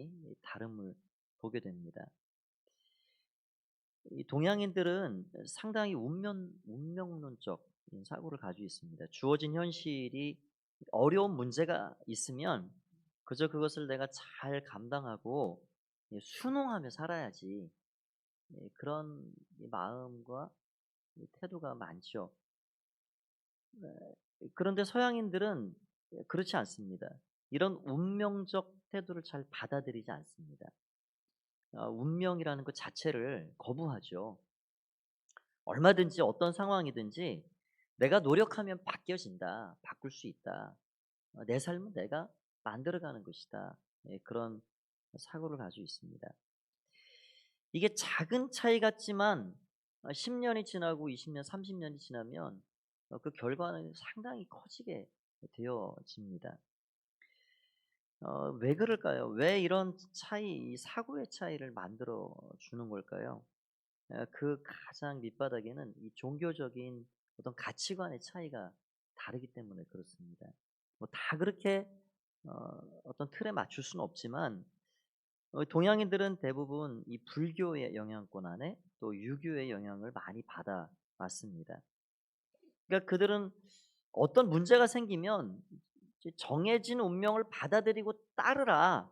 많이 다름을 보게 됩니다. 이 동양인들은 상당히 운명론적인 사고를 가지고 있습니다. 주어진 현실이 어려운 문제가 있으면 그저 그것을 내가 잘 감당하고 순응하며 살아야지, 그런 이 마음과 이 태도가 많죠. 네. 그런데 서양인들은 그렇지 않습니다. 이런 운명적 태도를 잘 받아들이지 않습니다. 운명이라는 것 자체를 거부하죠. 얼마든지 어떤 상황이든지 내가 노력하면 바뀌어진다. 바꿀 수 있다. 내 삶은 내가 만들어가는 것이다. 그런 사고를 가지고 있습니다. 이게 작은 차이 같지만 10년이 지나고 20년, 30년이 지나면 그 결과는 상당히 커지게 되어집니다. 왜 그럴까요? 왜 이런 차이, 이 사고의 차이를 만들어 주는 걸까요? 그 가장 밑바닥에는 이 종교적인 어떤 가치관의 차이가 다르기 때문에 그렇습니다. 뭐 다 그렇게 어떤 틀에 맞출 수는 없지만 동양인들은 대부분 이 불교의 영향권 안에 또 유교의 영향을 많이 받아 왔습니다. 그러니까 그들은 어떤 문제가 생기면 이제 정해진 운명을 받아들이고 따르라.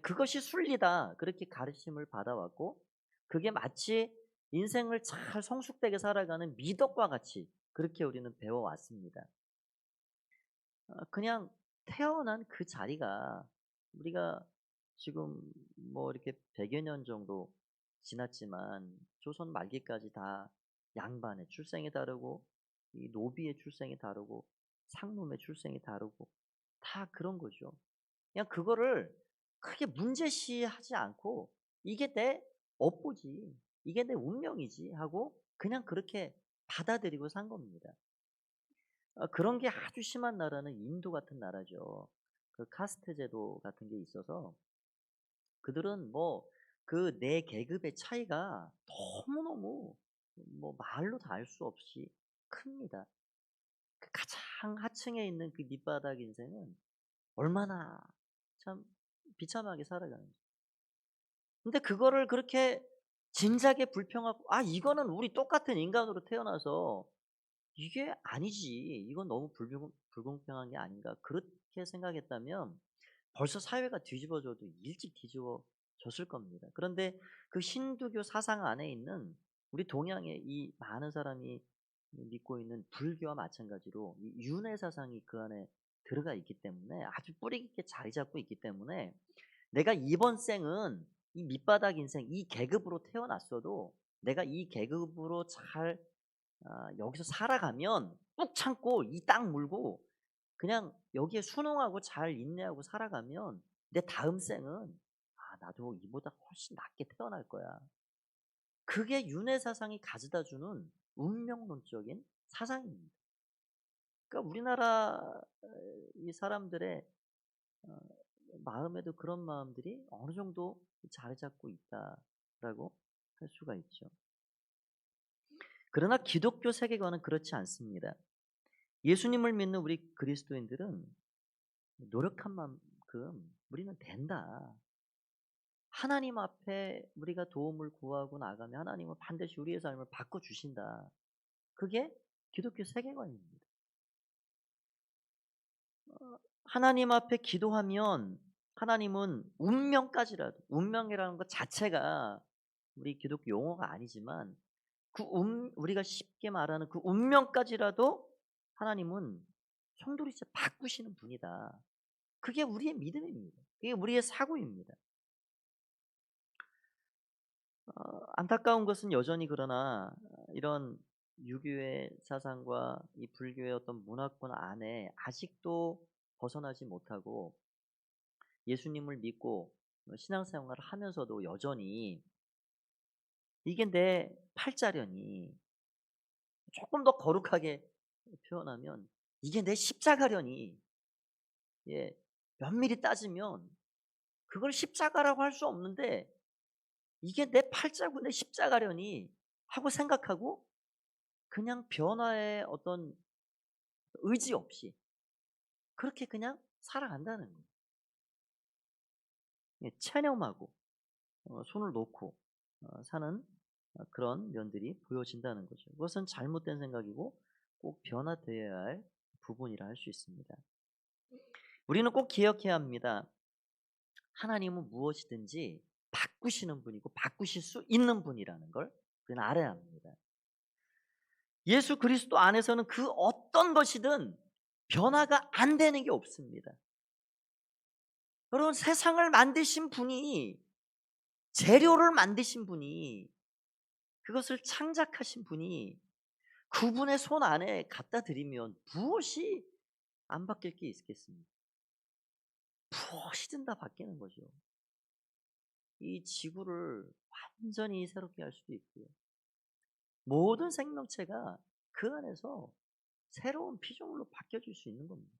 그것이 순리다. 그렇게 가르침을 받아왔고 그게 마치 인생을 잘 성숙되게 살아가는 미덕과 같이 그렇게 우리는 배워왔습니다. 그냥 태어난 그 자리가 우리가 지금 뭐 이렇게 100여 년 정도 지났지만 조선 말기까지 다 양반의 출생이 다르고 이 노비의 출생이 다르고 상놈의 출생이 다르고 다 그런 거죠. 그냥 그거를 크게 문제시하지 않고 '이게 내 업보지. 이게 내 운명이지.' 하고 그냥 그렇게 받아들이고 산 겁니다. 그런 게 아주 심한 나라는 인도 같은 나라죠. 그 카스트 제도 같은 게 있어서 그들은 뭐 그 내 계급의 차이가 너무너무 뭐 말로 다 알 수 없이 큽니다. 그 가장 하층에 있는 그 밑바닥 인생은 얼마나 참 비참하게 살아가는지. 근데 그거를 그렇게 진작에 불평하고 '아 이거는 우리 똑같은 인간으로 태어나서 이게 아니지. 이건 너무 불공평한 게 아닌가.' 그렇게 생각했다면 벌써 사회가 뒤집어져도 일찍 뒤집어졌을 겁니다. 그런데 그 힌두교 사상 안에 있는 우리 동양의 이 많은 사람이 믿고 있는 불교와 마찬가지로 이 윤회 사상이 그 안에 들어가 있기 때문에 아주 뿌리 깊게 자리 잡고 있기 때문에 내가 이번 생은 이 밑바닥 인생 이 계급으로 태어났어도 내가 이 계급으로 잘 여기서 살아가면 꾹 참고 이 딱 물고 그냥 여기에 순응하고 잘 인내하고 살아가면 내 다음 생은 '아 나도 이보다 훨씬 낫게 태어날 거야.' 그게 윤회 사상이 가져다 주는 운명론적인 사상입니다. 그러니까 우리나라 이 사람들의 어 마음에도 그런 마음들이 어느 정도 자리 잡고 있다라고 할 수가 있죠. 그러나 기독교 세계관은 그렇지 않습니다. 예수님을 믿는 우리 그리스도인들은 노력한 만큼 우리는 된다. 하나님 앞에 우리가 도움을 구하고 나가면 하나님은 반드시 우리의 삶을 바꿔주신다. 그게 기독교 세계관입니다. 하나님 앞에 기도하면 하나님은 운명까지라도, 운명이라는 것 자체가 우리 기독교 용어가 아니지만 우리가 쉽게 말하는 그 운명까지라도 하나님은 송두리째 바꾸시는 분이다. 그게 우리의 믿음입니다. 그게 우리의 사고입니다. 안타까운 것은 여전히 그러나 이런 유교의 사상과 이 불교의 어떤 문화권 안에 아직도 벗어나지 못하고 예수님을 믿고 신앙생활을 하면서도 여전히 '이게 내 팔자려니.' 조금 더 거룩하게 표현하면 '이게 내 십자가려니.' 예. 면밀히 따지면 그걸 십자가라고 할 수 없는데 '이게 내 팔자고 내 십자가려니.' 하고 생각하고 그냥 변화의 어떤 의지 없이 그렇게 그냥 살아간다는 거예요. 체념하고 손을 놓고 사는 그런 면들이 보여진다는 거죠. 그것은 잘못된 생각이고 꼭 변화되어야 할 부분이라 할 수 있습니다. 우리는 꼭 기억해야 합니다. 하나님은 무엇이든지 바꾸시는 분이고 바꾸실 수 있는 분이라는 걸 우리는 알아야 합니다. 예수 그리스도 안에서는 그 어떤 것이든 변화가 안 되는 게 없습니다. 여러분, 세상을 만드신 분이, 재료를 만드신 분이, 그것을 창작하신 분이 그분의 손 안에 갖다 드리면 무엇이 안 바뀔 게 있겠습니까? 무엇이든 다 바뀌는 거죠. 이 지구를 완전히 새롭게 할 수도 있고요. 모든 생명체가 그 안에서 새로운 피조물로 바뀌어질 수 있는 겁니다.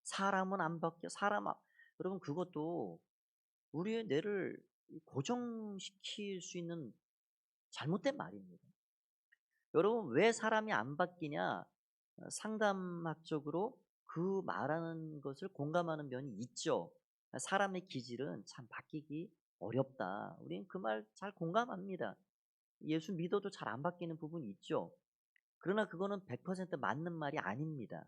사람은 안 바뀌어. 여러분, 그것도 우리의 뇌를 고정시킬 수 있는 잘못된 말입니다. 여러분, 왜 사람이 안 바뀌냐? 상담학적으로 그 말하는 것을 공감하는 면이 있죠. 사람의 기질은 참 바뀌기 어렵다. 우리는 그 말 잘 공감합니다. 예수 믿어도 잘 안 바뀌는 부분이 있죠. 그러나 그거는 100% 맞는 말이 아닙니다.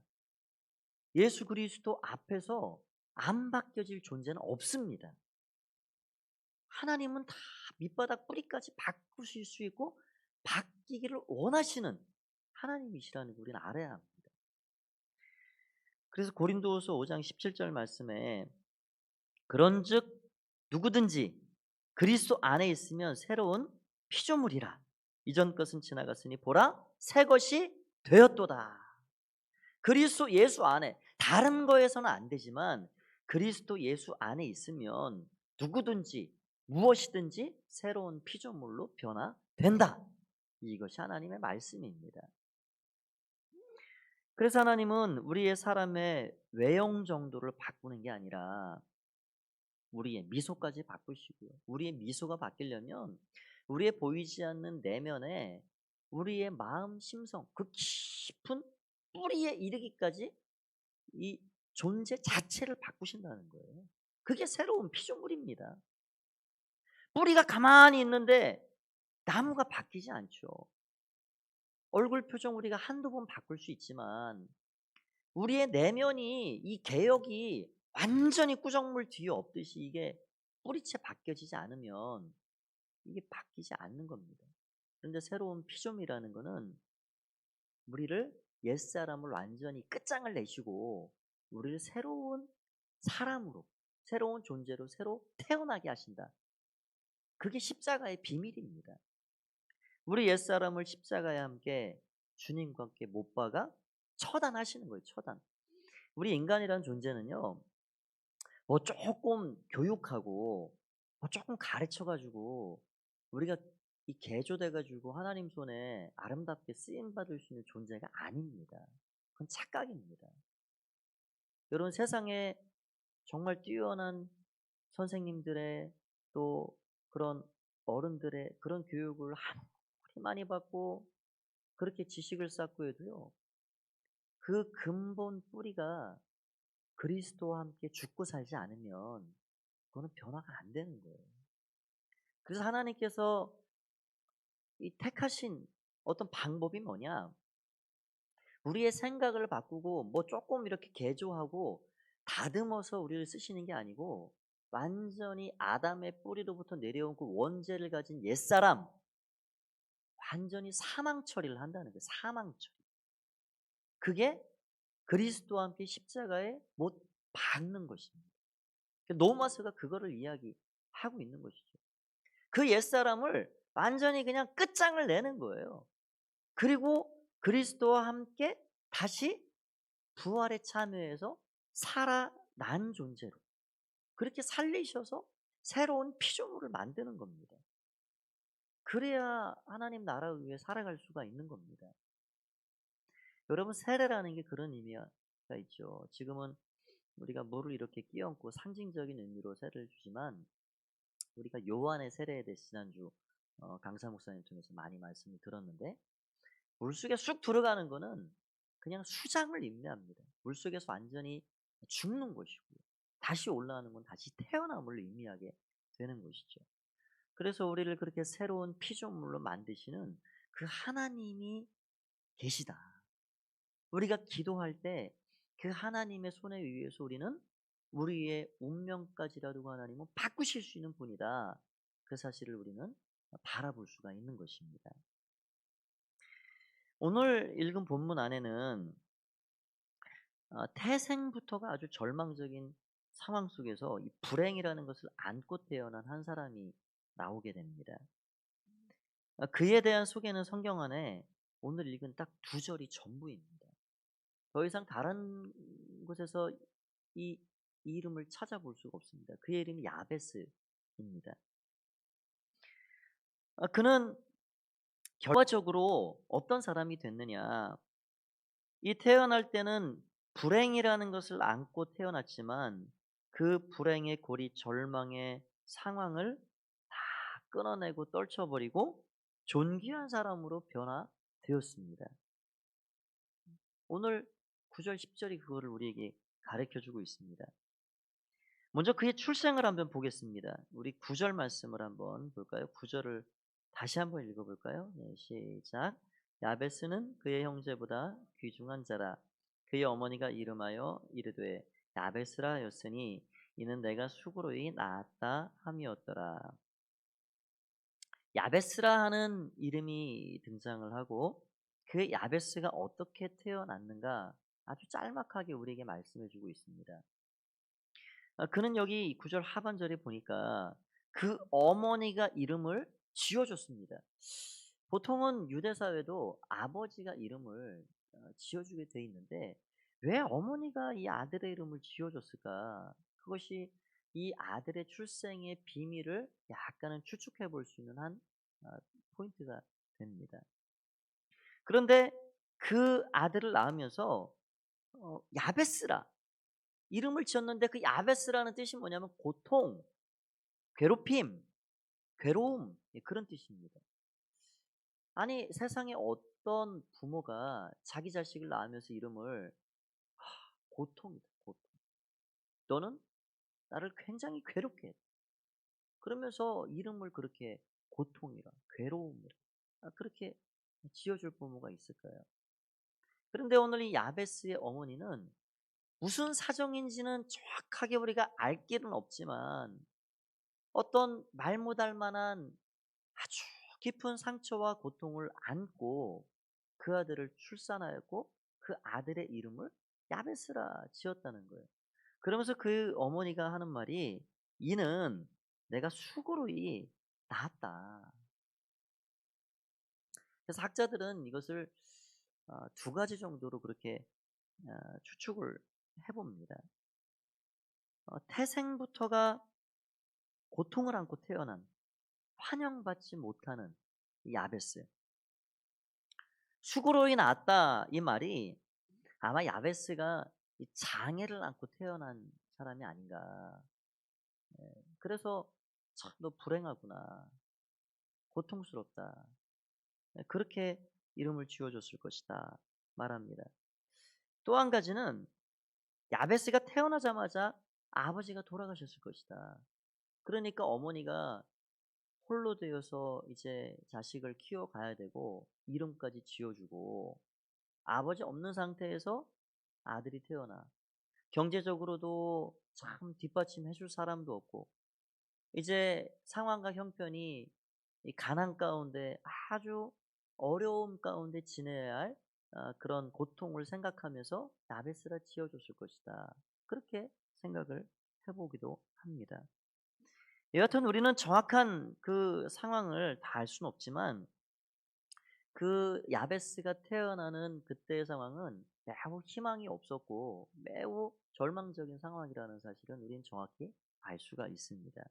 예수 그리스도 앞에서 안 바뀌어질 존재는 없습니다. 하나님은 다 밑바닥 뿌리까지 바꾸실 수 있고 바뀌기를 원하시는 하나님이시라는 걸 우리는 알아야 합니다. 그래서 고린도후서 5장 17절 말씀에 그런즉 누구든지 그리스도 안에 있으면 새로운 피조물이라. 이전 것은 지나갔으니 보라 새 것이 되었도다. 그리스도 예수 안에, 다른 거에서는 안 되지만 그리스도 예수 안에 있으면 누구든지 무엇이든지 새로운 피조물로 변화된다. 이것이 하나님의 말씀입니다. 그래서 하나님은 우리의 사람의 외형 정도를 바꾸는 게 아니라 우리의 미소까지 바꾸시고요. 우리의 미소가 바뀌려면 우리의 보이지 않는 내면에 우리의 마음, 심성, 그 깊은 뿌리에 이르기까지 이 존재 자체를 바꾸신다는 거예요. 그게 새로운 피조물입니다. 뿌리가 가만히 있는데 나무가 바뀌지 않죠. 얼굴 표정 우리가 한두 번 바꿀 수 있지만 우리의 내면이, 이 개혁이 완전히 꾸정물 뒤에 없듯이 이게 뿌리채 바뀌어지지 않으면 이게 바뀌지 않는 겁니다. 그런데 새로운 피조물이라는 거는 우리를, 옛사람을 완전히 끝장을 내시고 우리를 새로운 사람으로, 새로운 존재로 새로 태어나게 하신다. 그게 십자가의 비밀입니다. 우리 옛사람을 십자가에 함께 주님과 함께 못 박아 처단하시는 거예요. 처단. 우리 인간이라는 존재는요, 뭐 조금 교육하고 뭐 조금 가르쳐 가지고 우리가 이 개조돼 가지고 하나님 손에 아름답게 쓰임 받을 수 있는 존재가 아닙니다. 그건 착각입니다. 여러분, 세상에 정말 뛰어난 선생님들의, 또 그런 어른들의 그런 교육을 아무리 많이 받고 그렇게 지식을 쌓고 해도요, 그 근본 뿌리가 그리스도와 함께 죽고 살지 않으면 그거는 변화가 안 되는 거예요. 그래서 하나님께서 이 택하신 어떤 방법이 뭐냐? 우리의 생각을 바꾸고 뭐 조금 이렇게 개조하고 다듬어서 우리를 쓰시는 게 아니고 완전히 아담의 뿌리로부터 내려온 그 원죄를 가진 옛사람, 완전히 사망 처리를 한다는 거예요. 사망 처리. 그게 그리스도와 함께 십자가에 못 박는 것입니다. 노마스가 그거를 이야기하고 있는 것이죠. 그 옛사람을 완전히 그냥 끝장을 내는 거예요. 그리고 그리스도와 함께 다시 부활에 참여해서 살아난 존재로 그렇게 살리셔서 새로운 피조물을 만드는 겁니다. 그래야 하나님 나라를 위해 살아갈 수가 있는 겁니다. 여러분, 세례라는 게 그런 의미가 있죠. 지금은 우리가 물을 이렇게 끼얹고 상징적인 의미로 세례를 주지만 우리가 요한의 세례에 대해 지난주 강사 목사님 통해서 많이 말씀을 들었는데, 물속에 쑥 들어가는 거는 그냥 수장을 의미합니다. 물속에서 완전히 죽는 것이고요. 다시 올라가는 건 다시 태어남을 의미하게 되는 것이죠. 그래서 우리를 그렇게 새로운 피조물로 만드시는 그 하나님이 계시다. 우리가 기도할 때 그 하나님의 손에 의해서 우리는 우리의 운명까지라도 하나님은 바꾸실 수 있는 분이다. 그 사실을 우리는 바라볼 수가 있는 것입니다. 오늘 읽은 본문 안에는 태생부터가 아주 절망적인 상황 속에서 이 불행이라는 것을 안고 태어난 한 사람이 나오게 됩니다. 그에 대한 소개는 성경 안에 오늘 읽은 딱 두 절이 전부입니다. 더 이상 다른 곳에서 이 이름을 찾아볼 수가 없습니다. 그의 이름이 야베스입니다. 그는 결과적으로 어떤 사람이 됐느냐. 이 태어날 때는 불행이라는 것을 안고 태어났지만 그 불행의 고리 절망의 상황을 다 끊어내고 떨쳐버리고 존귀한 사람으로 변화되었습니다. 오늘 9절 10절이 그거를 우리에게 가르쳐 주고 있습니다. 먼저 그의 출생을 한번 보겠습니다. 우리 9절 말씀을 한번 볼까요? 9절을 다시 한번 읽어볼까요? 네, 시작. 야베스는 그의 형제보다 귀중한 자라. 그의 어머니가 이름하여 이르되 야베스라 하였으니 이는 내가 수고로이 낳았다 함이었더라. 야베스라 하는 이름이 등장을 하고 그 야베스가 어떻게 태어났는가 아주 짤막하게 우리에게 말씀해 주고 있습니다. 그는 여기 9절 하반절에 보니까 그 어머니가 이름을 지어줬습니다. 보통은 유대 사회도 아버지가 이름을 지어주게 돼 있는데 왜 어머니가 이 아들의 이름을 지어줬을까? 그것이 이 아들의 출생의 비밀을 약간은 추측해 볼 수 있는 한 어, 포인트가 됩니다. 그런데 그 아들을 낳으면서 야베스라 이름을 지었는데 그 야베스라는 뜻이 뭐냐면 고통, 괴롭힘, 괴로움 그런 뜻입니다. 아니 세상에 어떤 부모가 자기 자식을 낳으면서 이름을 고통이다. 고통. 너는 나를 굉장히 괴롭게 했다. 그러면서 이름을 그렇게 고통이라 괴로움이라 그렇게 지어줄 부모가 있을까요? 그런데 오늘 이 야베스의 어머니는 무슨 사정인지는 정확하게 우리가 알 길은 없지만 어떤 말 못할 만한 아주 깊은 상처와 고통을 안고 그 아들을 출산하였고 그 아들의 이름을 야베스라 지었다는 거예요. 그러면서 그 어머니가 하는 말이 이는 내가 수고로이 낳았다. 그래서 학자들은 이것을 두 가지 정도로 그렇게 추측을 해봅니다. 태생부터가 고통을 안고 태어난 환영받지 못하는 이 야베스. 수고로이 낳았다 이 말이 아마 야베스가 이 장애를 안고 태어난 사람이 아닌가. 그래서 참 너 불행하구나. 고통스럽다. 그렇게 이름을 지어줬을 것이다 말합니다. 또 한 가지는 야베스가 태어나자마자 아버지가 돌아가셨을 것이다. 그러니까 어머니가 홀로 되어서 이제 자식을 키워가야 되고 이름까지 지어주고 아버지 없는 상태에서 아들이 태어나 경제적으로도 참 뒷받침해 줄 사람도 없고 이제 상황과 형편이 이 가난 가운데 아주 어려움 가운데 지내야 할 그런 고통을 생각하면서 야베스라 지어줬을 것이다. 그렇게 생각을 해보기도 합니다. 여하튼 우리는 정확한 그 상황을 다 알 수는 없지만 그 야베스가 태어나는 그때의 상황은 매우 희망이 없었고 매우 절망적인 상황이라는 사실은 우리는 정확히 알 수가 있습니다.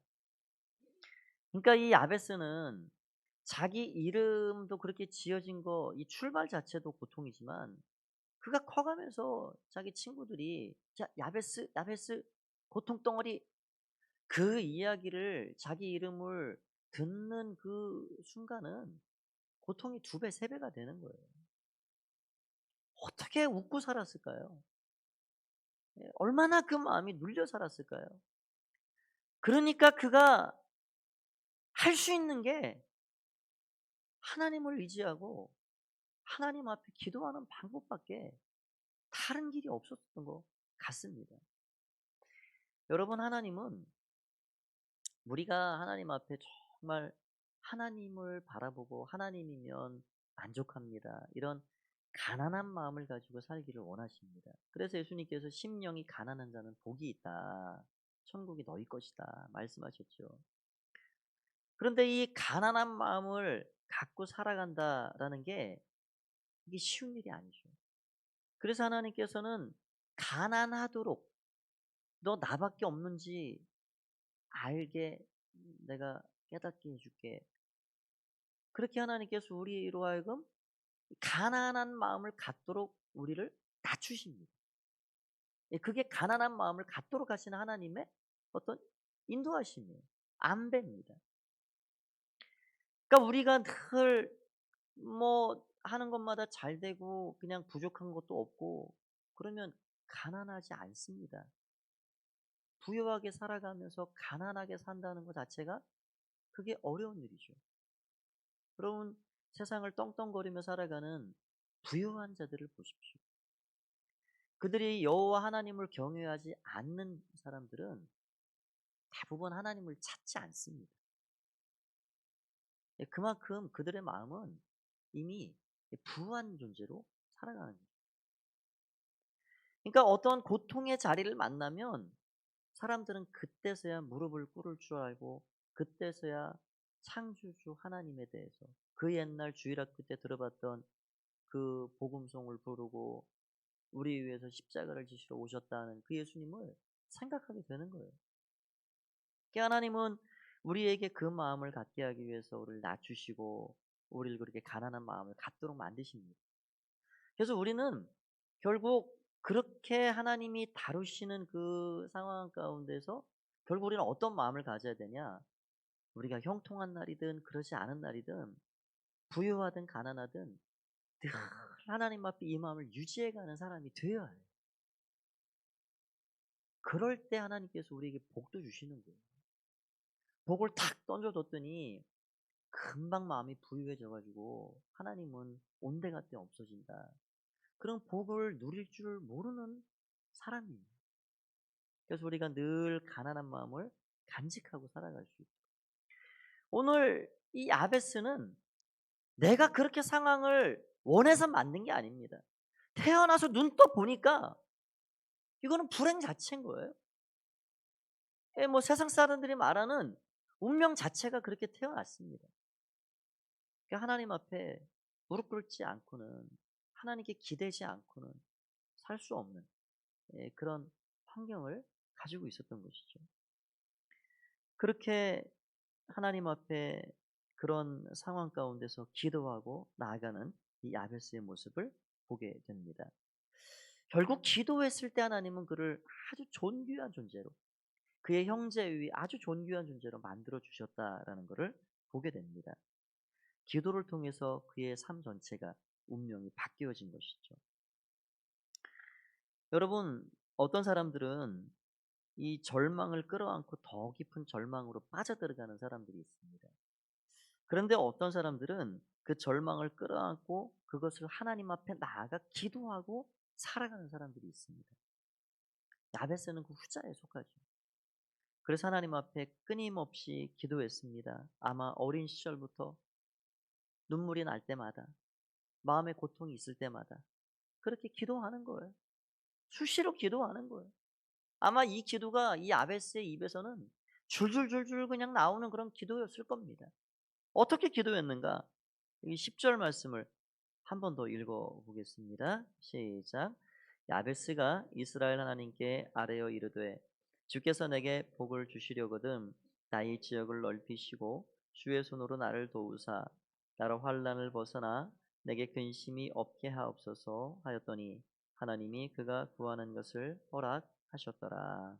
그러니까 이 야베스는 자기 이름도 그렇게 지어진 거 이 출발 자체도 고통이지만 그가 커가면서 자기 친구들이 자 야베스 야베스 고통 덩어리 그 이야기를 자기 이름을 듣는 그 순간은 고통이 2배, 3배가 되는 거예요. 어떻게 웃고 살았을까요? 얼마나 그 마음이 눌려 살았을까요? 그러니까 그가 할 수 있는 게 하나님을 의지하고 하나님 앞에 기도하는 방법밖에 다른 길이 없었던 것 같습니다. 여러분, 하나님은 우리가 하나님 앞에 정말 하나님을 바라보고 하나님이면 만족합니다, 이런 가난한 마음을 가지고 살기를 원하십니다. 그래서 예수님께서 심령이 가난한 자는 복이 있다, 천국이 너희 것이다 말씀하셨죠. 그런데 이 가난한 마음을 갖고 살아간다라는 게 이게 쉬운 일이 아니죠. 그래서 하나님께서는 가난하도록 너 나밖에 없는지 알게 내가 깨닫게 해줄게. 그렇게 하나님께서 우리로 하여금 가난한 마음을 갖도록 우리를 낮추십니다. 예, 그게 가난한 마음을 갖도록 하시는 하나님의 어떤 인도하심이에요. 안배입니다. 그러니까 우리가 늘 뭐 하는 것마다 잘 되고 그냥 부족한 것도 없고 그러면 가난하지 않습니다. 부유하게 살아가면서 가난하게 산다는 것 자체가 그게 어려운 일이죠. 여러분, 세상을 떵떵거리며 살아가는 부유한 자들을 보십시오. 그들이 여호와 하나님을 경외하지 않는 사람들은 대부분 하나님을 찾지 않습니다. 예, 그만큼 그들의 마음은 이미 부한 존재로 살아가는 거예요. 그러니까 어떤 고통의 자리를 만나면 사람들은 그때서야 무릎을 꿇을 줄 알고 그때서야 창조주 하나님에 대해서 그 옛날 주일학교 때 들어봤던 그 복음송을 부르고 우리 위해서 십자가를 지시러 오셨다는 그 예수님을 생각하게 되는 거예요. 그러니까 하나님은 우리에게 그 마음을 갖게 하기 위해서 우리를 낮추시고 우리를 그렇게 가난한 마음을 갖도록 만드십니다. 그래서 우리는 결국 그렇게 하나님이 다루시는 그 상황 가운데서 결국 우리는 어떤 마음을 가져야 되냐? 우리가 형통한 날이든 그러지 않은 날이든 부유하든 가난하든 늘 하나님 앞에 이 마음을 유지해가는 사람이 되어야 해요. 그럴 때 하나님께서 우리에게 복도 주시는 거예요. 복을 탁 던져뒀더니 금방 마음이 부유해져가지고 하나님은 온데간데 없어진다, 그런 복을 누릴 줄 모르는 사람이에요. 그래서 우리가 늘 가난한 마음을 간직하고 살아갈 수 있죠. 오늘 이 야베스는 내가 그렇게 상황을 원해서 만든 게 아닙니다. 태어나서 눈 떠 보니까 이거는 불행 자체인 거예요. 예, 뭐 세상 사람들이 말하는 운명 자체가 그렇게 태어났습니다. 그러니까 하나님 앞에 무릎 꿇지 않고는, 하나님께 기대지 않고는 살 수 없는, 예, 그런 환경을 가지고 있었던 것이죠. 그렇게 하나님 앞에 그런 상황 가운데서 기도하고 나아가는 이 야베스의 모습을 보게 됩니다. 결국 기도했을 때 하나님은 그를 아주 존귀한 존재로, 그의 형제 위 아주 존귀한 존재로 만들어 주셨다라는 것을 보게 됩니다. 기도를 통해서 그의 삶 전체가 운명이 바뀌어진 것이죠. 여러분, 어떤 사람들은 이 절망을 끌어안고 더 깊은 절망으로 빠져들어가는 사람들이 있습니다. 그런데 어떤 사람들은 그 절망을 끌어안고 그것을 하나님 앞에 나아가 기도하고 살아가는 사람들이 있습니다. 야베스는 그 후자에 속하죠. 그래서 하나님 앞에 끊임없이 기도했습니다. 아마 어린 시절부터 눈물이 날 때마다, 마음의 고통이 있을 때마다 그렇게 기도하는 거예요. 수시로 기도하는 거예요. 아마 이 기도가 이 야베스의 입에서는 줄줄줄줄 그냥 나오는 그런 기도였을 겁니다. 어떻게 기도했는가? 이 10절 말씀을 한 번 더 읽어 보겠습니다. 시작. 야베스가 이스라엘 하나님께 아뢰어 이르되 주께서 내게 복을 주시려거든 나의 지역을 넓히시고 주의 손으로 나를 도우사 나로 환난을 벗어나 내게 근심이 없게 하옵소서 하였더니 하나님이 그가 구하는 것을 허락하셨더라.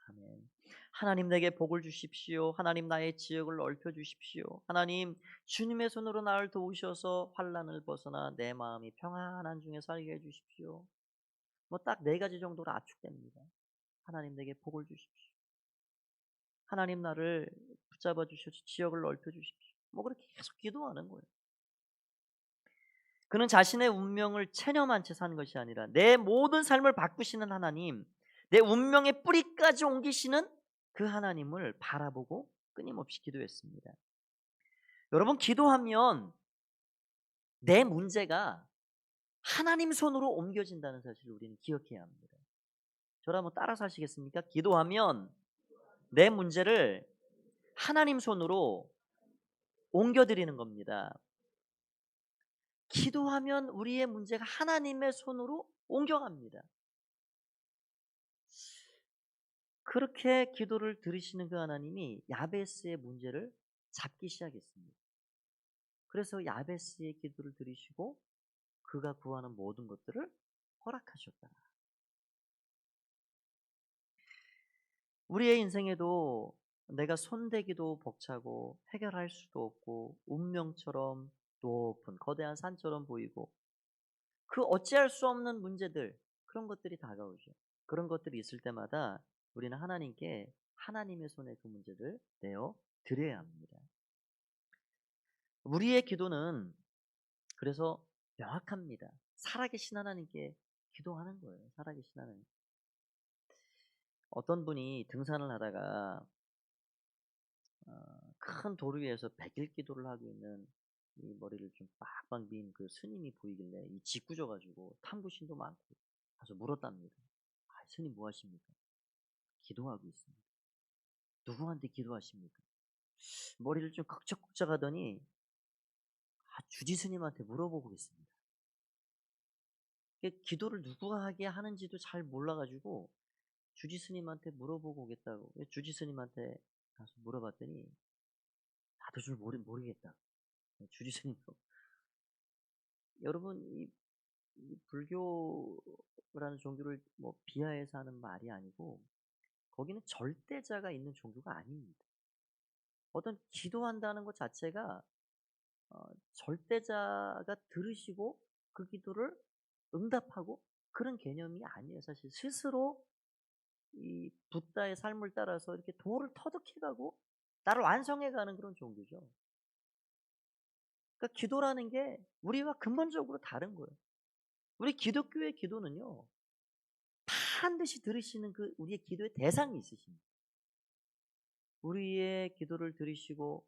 아멘. 하나님, 내게 복을 주십시오. 하나님, 나의 지역을 넓혀 주십시오. 하나님, 주님의 손으로 나를 도우셔서 환난을 벗어나 내 마음이 평안한 중에 살게 해 주십시오. 뭐 딱 네 가지 정도로 압축됩니다. 하나님, 내게 복을 주십시오. 하나님, 나를 붙잡아 주셔서 지역을 넓혀 주십시오. 뭐 그렇게 계속 기도하는 거예요. 그는 자신의 운명을 체념한 채 산 것이 아니라 내 모든 삶을 바꾸시는 하나님, 내 운명의 뿌리까지 옮기시는 그 하나님을 바라보고 끊임없이 기도했습니다. 여러분, 기도하면 내 문제가 하나님 손으로 옮겨진다는 사실을 우리는 기억해야 합니다. 저를 한번 따라서 하시겠습니까? 기도하면 내 문제를 하나님 손으로 옮겨드리는 겁니다. 기도하면 우리의 문제가 하나님의 손으로 옮겨갑니다. 그렇게 기도를 들으시는 그 하나님이 야베스의 문제를 잡기 시작했습니다. 그래서 야베스의 기도를 들으시고 그가 구하는 모든 것들을 허락하셨다. 우리의 인생에도 내가 손대기도 벅차고 해결할 수도 없고 운명처럼 높은 거대한 산처럼 보이고 그 어찌할 수 없는 문제들, 그런 것들이 다가오죠. 그런 것들이 있을 때마다 우리는 하나님께 하나님의 손에 그 문제를 내어 드려야 합니다. 우리의 기도는 그래서 명확합니다. 살아계신 하나님께 기도하는 거예요. 살아계신 하나님. 어떤 분이 등산을 하다가 큰 돌 위에서 백일 기도를 하고 있는, 이 머리를 좀 빡빡 민 그 스님이 보이길래 이 짓궂어 가지고 탐구심도 많고 가서 물었답니다. "아, 스님 뭐 하십니까?" "기도하고 있습니다." "누구한테 기도하십니까?" 머리를 좀 꺽적꺽적 하더니 주지 스님한테 물어보고 있습니다. 기도를 누구가 하게 하는지도 잘 몰라 가지고 주지 스님한테 물어보고 오겠다고 주지 스님한테 가서 물어봤더니 나도 줄 모르겠다. 주지 스님도. 여러분, 이 불교라는 종교를 뭐 비하해서 하는 말이 아니고 거기는 절대자가 있는 종교가 아닙니다. 어떤 기도한다는 것 자체가 절대자가 들으시고 그 기도를 응답하고 그런 개념이 아니에요. 사실 스스로 이 붓다의 삶을 따라서 이렇게 도를 터득해가고 나를 완성해가는 그런 종교죠. 그러니까 기도라는 게 우리와 근본적으로 다른 거예요. 우리 기독교의 기도는요, 반드시 들으시는 그 우리의 기도의 대상이 있으십니다. 우리의 기도를 들으시고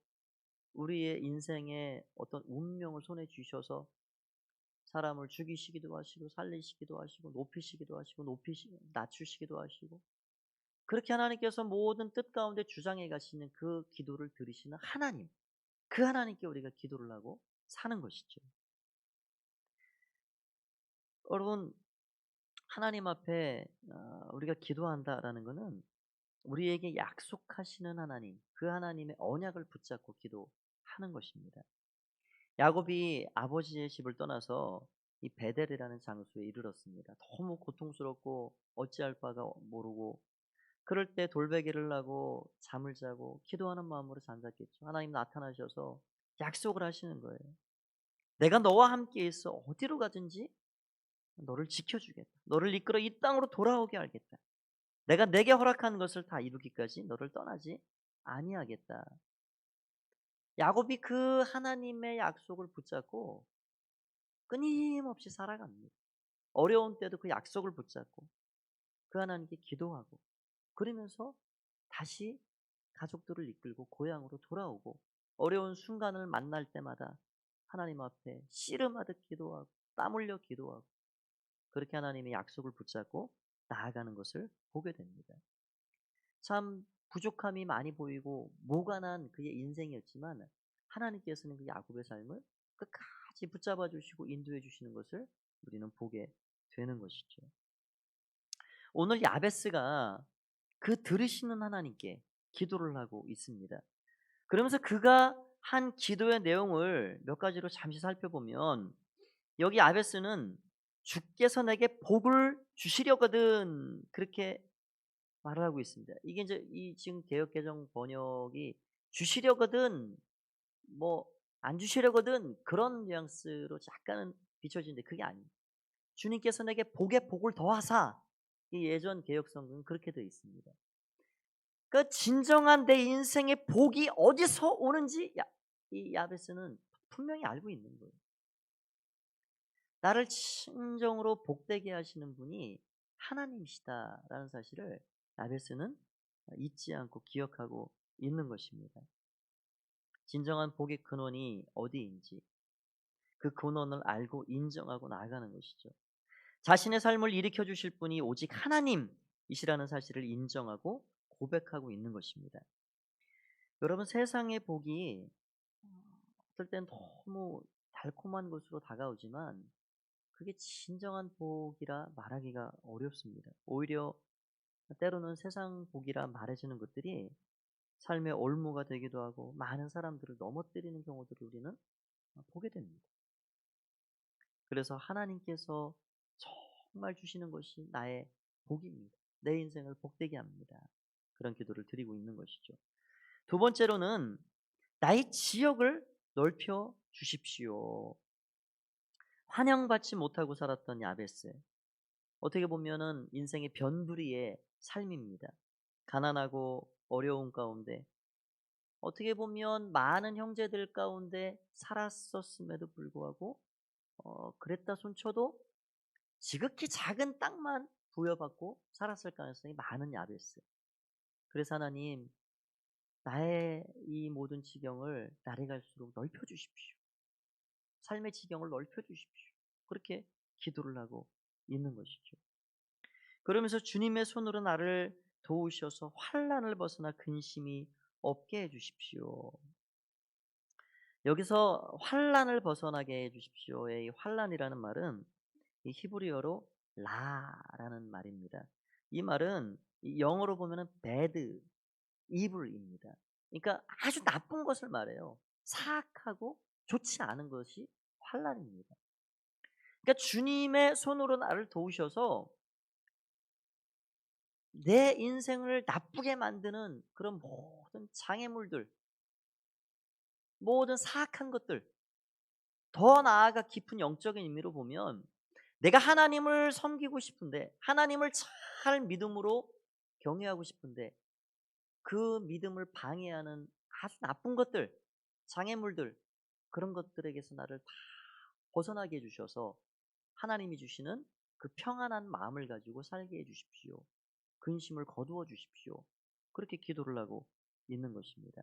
우리의 인생의 어떤 운명을 손에 쥐셔서 사람을 죽이시기도 하시고 살리시기도 하시고 높이시기도 하시고 낮추시기도 하시고, 그렇게 하나님께서 모든 뜻 가운데 주장해 가시는 그 기도를 들으시는 하나님, 그 하나님께 우리가 기도를 하고 사는 것이죠. 여러분, 하나님 앞에 우리가 기도한다라는 것은 우리에게 약속하시는 하나님, 그 하나님의 언약을 붙잡고 기도하는 것입니다. 야곱이 아버지의 집을 떠나서 이 베델이라는 장소에 이르렀습니다. 너무 고통스럽고 어찌할 바가 모르고, 그럴 때 돌베개를 하고 잠을 자고 기도하는 마음으로 잠잤겠죠. 하나님 나타나셔서 약속을 하시는 거예요. 내가 너와 함께 있어 어디로 가든지 너를 지켜주겠다. 너를 이끌어 이 땅으로 돌아오게 하겠다. 내가 내게 허락한 것을 다 이루기까지 너를 떠나지 아니하겠다. 야곱이 그 하나님의 약속을 붙잡고 끊임없이 살아갑니다. 어려운 때도 그 약속을 붙잡고 그 하나님께 기도하고, 그러면서 다시 가족들을 이끌고 고향으로 돌아오고, 어려운 순간을 만날 때마다 하나님 앞에 씨름하듯 기도하고 땀 흘려 기도하고, 그렇게 하나님의 약속을 붙잡고 나아가는 것을 보게 됩니다. 참 부족함이 많이 보이고 모가난 그의 인생이었지만 하나님께서는 그 야곱의 삶을 끝까지 붙잡아 주시고 인도해 주시는 것을 우리는 보게 되는 것이죠. 오늘 야베스가 그 들으시는 하나님께 기도를 하고 있습니다. 그러면서 그가 한 기도의 내용을 몇 가지로 잠시 살펴보면, 여기 야베스는 주께서 내게 복을 주시려거든 그렇게 말을 하고 있습니다. 이게 이제 이 지금 개역개정 번역이 주시려거든 뭐 안 주시려거든 그런 뉘앙스로 약간은 비춰지는데 그게 아닙니다. 주님께서 내게 복에 복을 더하사, 이 예전 개역 성경은 그렇게 되어 있습니다. 그 진정한 내 인생의 복이 어디서 오는지 이 야베스는 분명히 알고 있는 거예요. 나를 진정으로 복되게 하시는 분이 하나님이시다라는 사실을 야베스는 잊지 않고 기억하고 있는 것입니다. 진정한 복의 근원이 어디인지 그 근원을 알고 인정하고 나아가는 것이죠. 자신의 삶을 일으켜 주실 분이 오직 하나님이시라는 사실을 인정하고 고백하고 있는 것입니다. 여러분, 세상의 복이 어떨 땐 너무 달콤한 것으로 다가오지만 그게 진정한 복이라 말하기가 어렵습니다. 오히려 때로는 세상 복이라 말해주는 것들이 삶의 올무가 되기도 하고 많은 사람들을 넘어뜨리는 경우들을 우리는 보게 됩니다. 그래서 하나님께서 정말 주시는 것이 나의 복입니다. 내 인생을 복되게 합니다. 그런 기도를 드리고 있는 것이죠. 두 번째로는 나의 지역을 넓혀 주십시오. 환영받지 못하고 살았던 야베스. 어떻게 보면은 인생의 변두리의 삶입니다. 가난하고 어려운 가운데 어떻게 보면 많은 형제들 가운데 살았었음에도 불구하고 그랬다 손쳐도 지극히 작은 땅만 부여받고 살았을 가능성이 많은 야베스. 그래서 하나님, 나의 이 모든 지경을 날이 갈수록 넓혀 주십시오. 삶의 지경을 넓혀 주십시오. 그렇게 기도를 하고 있는 것이죠. 그러면서 주님의 손으로 나를 도우셔서 환난을 벗어나 근심이 없게 해 주십시오. 여기서 환난을 벗어나게 해 주십시오의 이 환난이라는 말은 이 히브리어로 라라는 말입니다. 이 말은 이 영어로 보면은 bad, evil입니다. 그러니까 아주 나쁜 것을 말해요. 사악하고 좋지 않은 것이 환난입니다. 그러니까 주님의 손으로 나를 도우셔서 내 인생을 나쁘게 만드는 그런 모든 장애물들, 모든 사악한 것들, 더 나아가 깊은 영적인 의미로 보면 내가 하나님을 섬기고 싶은데 하나님을 잘 믿음으로 경외하고 싶은데 그 믿음을 방해하는 아주 나쁜 것들, 장애물들, 그런 것들에게서 나를 다 벗어나게 해 주셔서 하나님이 주시는 그 평안한 마음을 가지고 살게 해 주십시오. 근심을 거두어 주십시오. 그렇게 기도를 하고 있는 것입니다.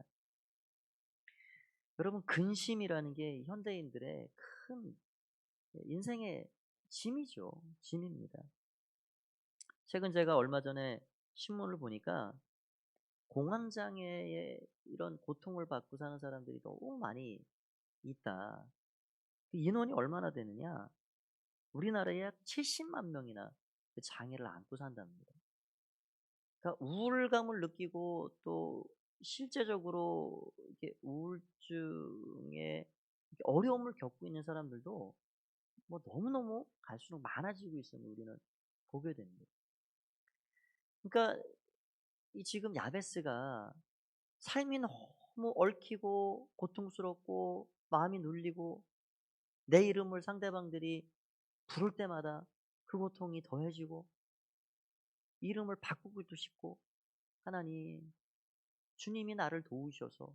여러분, 근심이라는 게 현대인들의 큰 인생의 짐이죠. 짐입니다. 최근 제가 얼마 전에 신문을 보니까 공황장애의 이런 고통을 받고 사는 사람들이 너무 많이 있다. 그 인원이 얼마나 되느냐? 우리나라에 약 70만 명이나 그 장애를 안고 산답니다. 그러니까 우울감을 느끼고 또 실제적으로 이렇게 우울증에 어려움을 겪고 있는 사람들도 뭐 너무너무 갈수록 많아지고 있음을 우리는 보게 됩니다. 그러니까 이 지금 야베스가 삶이 너무 얽히고 고통스럽고 마음이 눌리고 내 이름을 상대방들이 부를 때마다 그 고통이 더해지고 이름을 바꾸고도 싶고, 하나님, 주님이 나를 도우셔서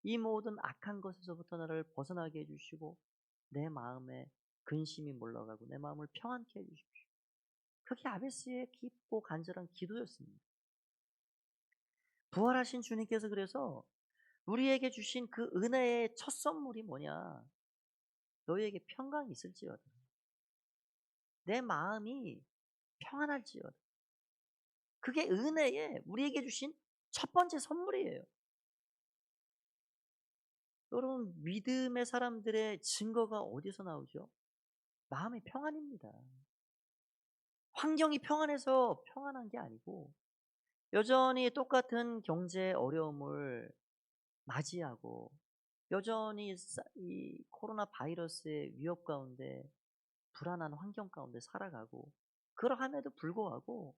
이 모든 악한 것에서부터 나를 벗어나게 해주시고 내 마음에 근심이 몰라가고 내 마음을 평안케 해주십시오. 그게 아베스의 깊고 간절한 기도였습니다. 부활하신 주님께서 그래서 우리에게 주신 그 은혜의 첫 선물이 뭐냐? 너희에게 평강이 있을지어다. 내 마음이 평안할지어다. 그게 은혜에 우리에게 주신 첫 번째 선물이에요. 여러분, 믿음의 사람들의 증거가 어디서 나오죠? 마음의 평안입니다. 환경이 평안해서 평안한 게 아니고 여전히 똑같은 경제 어려움을 맞이하고 여전히 이 코로나 바이러스의 위협 가운데 불안한 환경 가운데 살아가고, 그러함에도 불구하고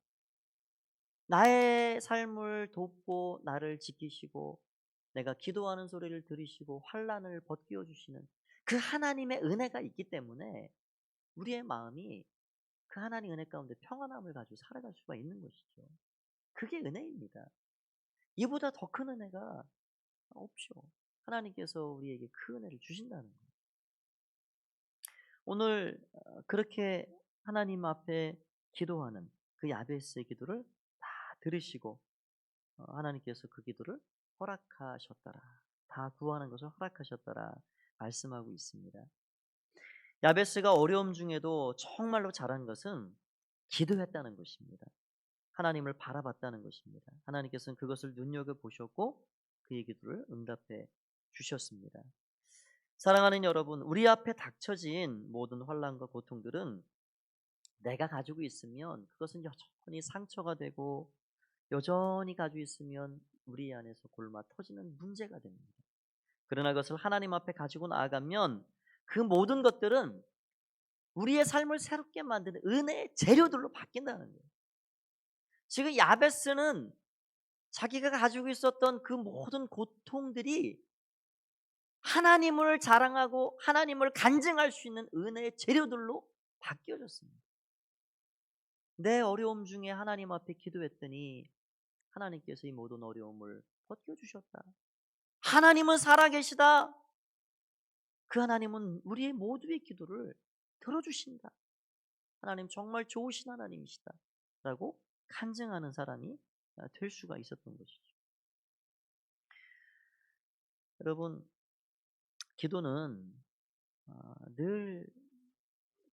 나의 삶을 돕고 나를 지키시고 내가 기도하는 소리를 들으시고 환난을 벗기워 주시는 그 하나님의 은혜가 있기 때문에 우리의 마음이 그 하나님의 은혜 가운데 평안함을 가지고 살아갈 수가 있는 것이죠. 그게 은혜입니다. 이보다 더 큰 은혜가 없죠. 하나님께서 우리에게 그 은혜를 주신다는 거예요. 오늘 그렇게 하나님 앞에 기도하는 그 야베스의 기도를 다 들으시고 하나님께서 그 기도를 허락하셨더라. 다 구하는 것을 허락하셨더라 말씀하고 있습니다. 야베스가 어려움 중에도 정말로 잘한 것은 기도했다는 것입니다. 하나님을 바라봤다는 것입니다. 하나님께서는 그것을 눈여겨보셨고 그의 기도를 응답해 주셨습니다. 사랑하는 여러분, 우리 앞에 닥쳐진 모든 환난과 고통들은 내가 가지고 있으면 그것은 여전히 상처가 되고 여전히 가지고 있으면 우리 안에서 골마 터지는 문제가 됩니다. 그러나 그것을 하나님 앞에 가지고 나아가면 그 모든 것들은 우리의 삶을 새롭게 만드는 은혜의 재료들로 바뀐다는 거예요. 지금 야베스는 자기가 가지고 있었던 그 모든 고통들이 하나님을 자랑하고 하나님을 간증할 수 있는 은혜의 재료들로 바뀌어졌습니다. 내 어려움 중에 하나님 앞에 기도했더니 하나님께서 이 모든 어려움을 벗겨주셨다. 하나님은 살아계시다. 그 하나님은 우리의 모두의 기도를 들어주신다. 하나님 정말 좋으신 하나님이시다. 라고 간증하는 사람이 될 수가 있었던 것이죠. 여러분, 기도는 늘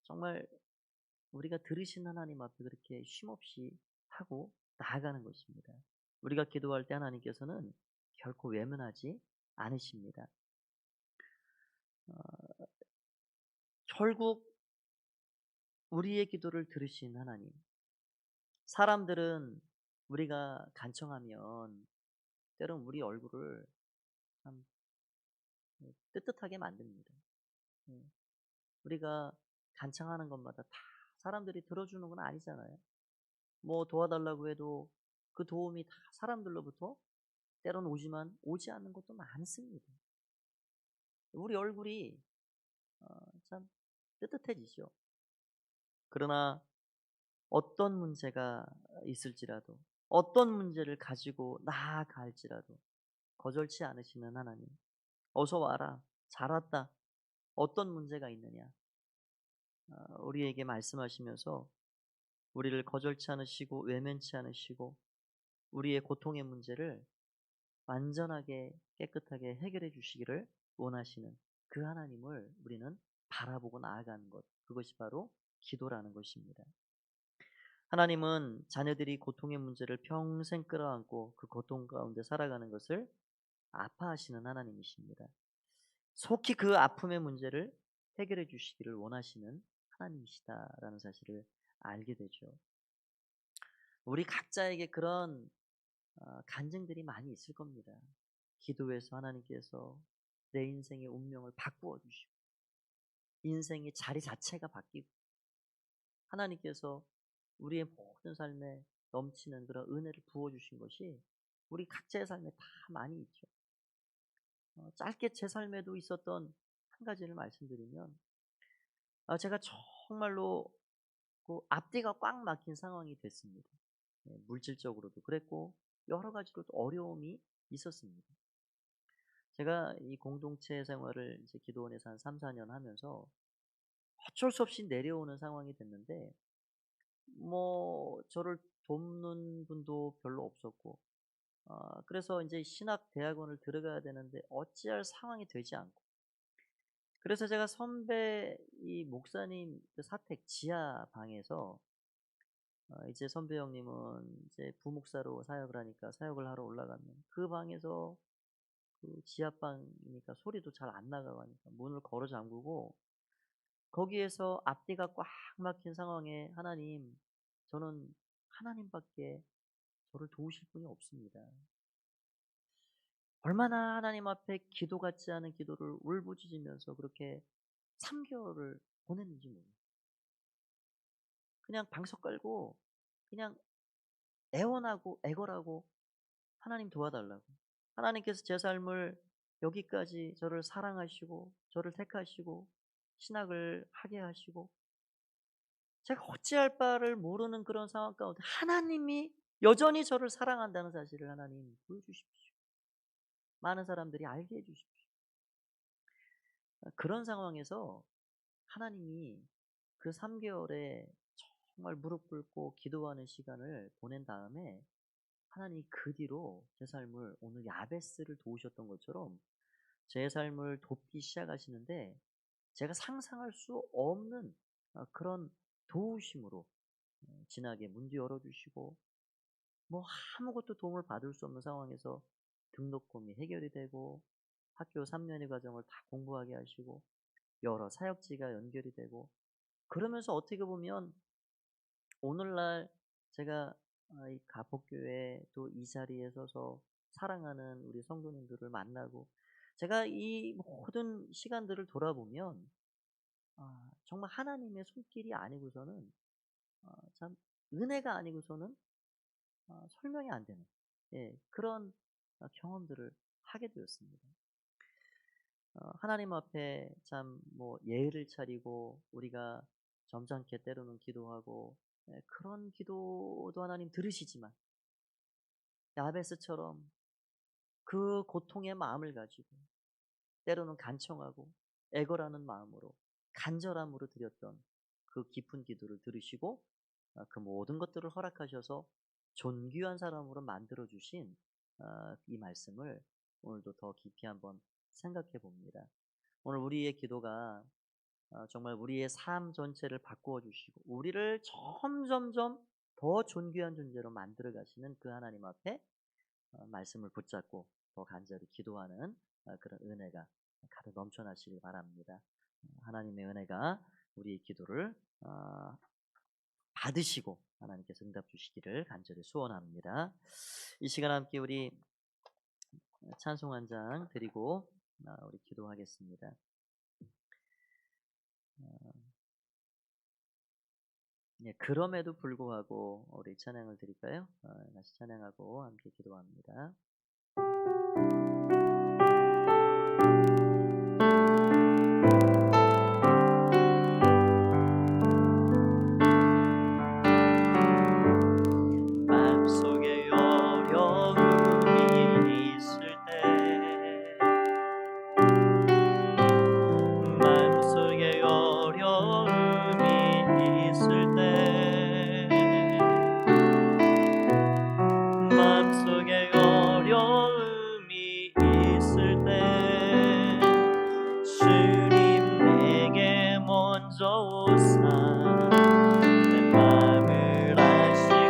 정말 우리가 들으신 하나님 앞에 그렇게 쉼없이 하고 나아가는 것입니다. 우리가 기도할 때 하나님께서는 결코 외면하지 않으십니다. 결국 우리의 기도를 들으신 하나님. 사람들은 우리가 간청하면 때론 우리 얼굴을 참 뜨뜻하게 만듭니다. 예. 우리가 간청하는 것마다 다 사람들이 들어주는 건 아니잖아요. 뭐 도와달라고 해도 그 도움이 다 사람들로부터 때론 오지만 오지 않는 것도 많습니다. 우리 얼굴이 참 뜨뜻해지죠. 그러나 어떤 문제가 있을지라도 어떤 문제를 가지고 나아갈지라도 거절치 않으시는 하나님. 어서 와라. 잘 왔다. 어떤 문제가 있느냐. 우리에게 말씀하시면서 우리를 거절치 않으시고 외면치 않으시고 우리의 고통의 문제를 완전하게 깨끗하게 해결해 주시기를 원하시는 그 하나님을 우리는 바라보고 나아가는 것. 그것이 바로 기도라는 것입니다. 하나님은 자녀들이 고통의 문제를 평생 끌어안고 그 고통 가운데 살아가는 것을 아파하시는 하나님이십니다. 속히 그 아픔의 문제를 해결해 주시기를 원하시는 하나님이시다라는 사실을 알게 되죠. 우리 각자에게 그런 간증들이 많이 있을 겁니다. 기도해서 하나님께서 내 인생의 운명을 바꾸어 주시고 인생의 자리 자체가 바뀌고 하나님께서 우리의 모든 삶에 넘치는 그런 은혜를 부어주신 것이 우리 각자의 삶에 다 많이 있죠. 짧게 제 삶에도 있었던 한 가지를 말씀드리면 제가 정말로 그 앞뒤가 꽉 막힌 상황이 됐습니다. 물질적으로도 그랬고 여러 가지로도 어려움이 있었습니다. 제가 이 공동체 생활을 이제 기도원에서 한 3-4년 하면서 어쩔 수 없이 내려오는 상황이 됐는데 뭐 저를 돕는 분도 별로 없었고 그래서 이제 신학 대학원을 들어가야 되는데 어찌할 상황이 되지 않고 그래서 제가 선배 이 목사님 그 사택 지하 방에서 이제 선배 형님은 이제 부목사로 사역을 하니까 사역을 하러 올라가면 그 방에서 그 지하방이니까 소리도 잘 안 나가고 하니까 문을 걸어 잠그고 거기에서 앞뒤가 꽉 막힌 상황에 하나님 저는 하나님밖에 저를 도우실 분이 없습니다. 얼마나 하나님 앞에 기도 같지 않은 기도를 울부짖으면서 그렇게 3개월을 보냈는지 몰라요. 그냥 방석 깔고 그냥 애원하고 애걸하고 하나님 도와달라고. 하나님께서 제 삶을 여기까지 저를 사랑하시고 저를 택하시고 신학을 하게 하시고 제가 어찌할 바를 모르는 그런 상황 가운데 하나님이 여전히 저를 사랑한다는 사실을 하나님 보여주십시오. 많은 사람들이 알게 해 주십시오. 그런 상황에서 하나님이 그 3 개월에 정말 무릎 꿇고 기도하는 시간을 보낸 다음에 하나님이 그 뒤로 제 삶을 오늘 야베스를 도우셨던 것처럼 제 삶을 돕기 시작하시는데, 제가 상상할 수 없는 그런 도우심으로 진하게 문도 열어주시고, 뭐 아무것도 도움을 받을 수 없는 상황에서 등록금이 해결이 되고, 학교 3년의 과정을 다 공부하게 하시고, 여러 사역지가 연결이 되고, 그러면서 어떻게 보면 오늘날 제가 이 가복교회 또 이 자리에 서서 사랑하는 우리 성도님들을 만나고, 제가 이 모든 시간들을 돌아보면 정말 하나님의 손길이 아니고서는, 참 은혜가 아니고서는 설명이 안 되는, 예, 그런 경험들을 하게 되었습니다. 하나님 앞에 참 뭐 예의를 차리고 우리가 점잖게 때로는 기도하고, 예, 그런 기도도 하나님 들으시지만 야베스처럼 그 고통의 마음을 가지고 때로는 간청하고 애걸하는 마음으로 간절함으로 드렸던 그 깊은 기도를 들으시고 그 모든 것들을 허락하셔서 존귀한 사람으로 만들어 주신 이 말씀을 오늘도 더 깊이 한번 생각해 봅니다. 오늘 우리의 기도가 정말 우리의 삶 전체를 바꾸어 주시고 우리를 점점점 더 존귀한 존재로 만들어 가시는 그 하나님 앞에 말씀을 붙잡고 더 간절히 기도하는 그런 은혜가 가득 넘쳐나시길 바랍니다. 하나님의 은혜가 우리의 기도를 받으시고 하나님께서 응답 주시기를 간절히 소원합니다. 이 시간 함께 우리 찬송 한 장 드리고 우리 기도하겠습니다. 예, 그럼에도 불구하고 우리 찬양을 드릴까요? 다시 찬양하고 함께 기도합니다. 마음속에 어려움이 있을 때, 마음속에 어려움이 있을 때, 마음속에 어려움이 있을 때 주님 내게 먼저 오사 내 마음을 아시고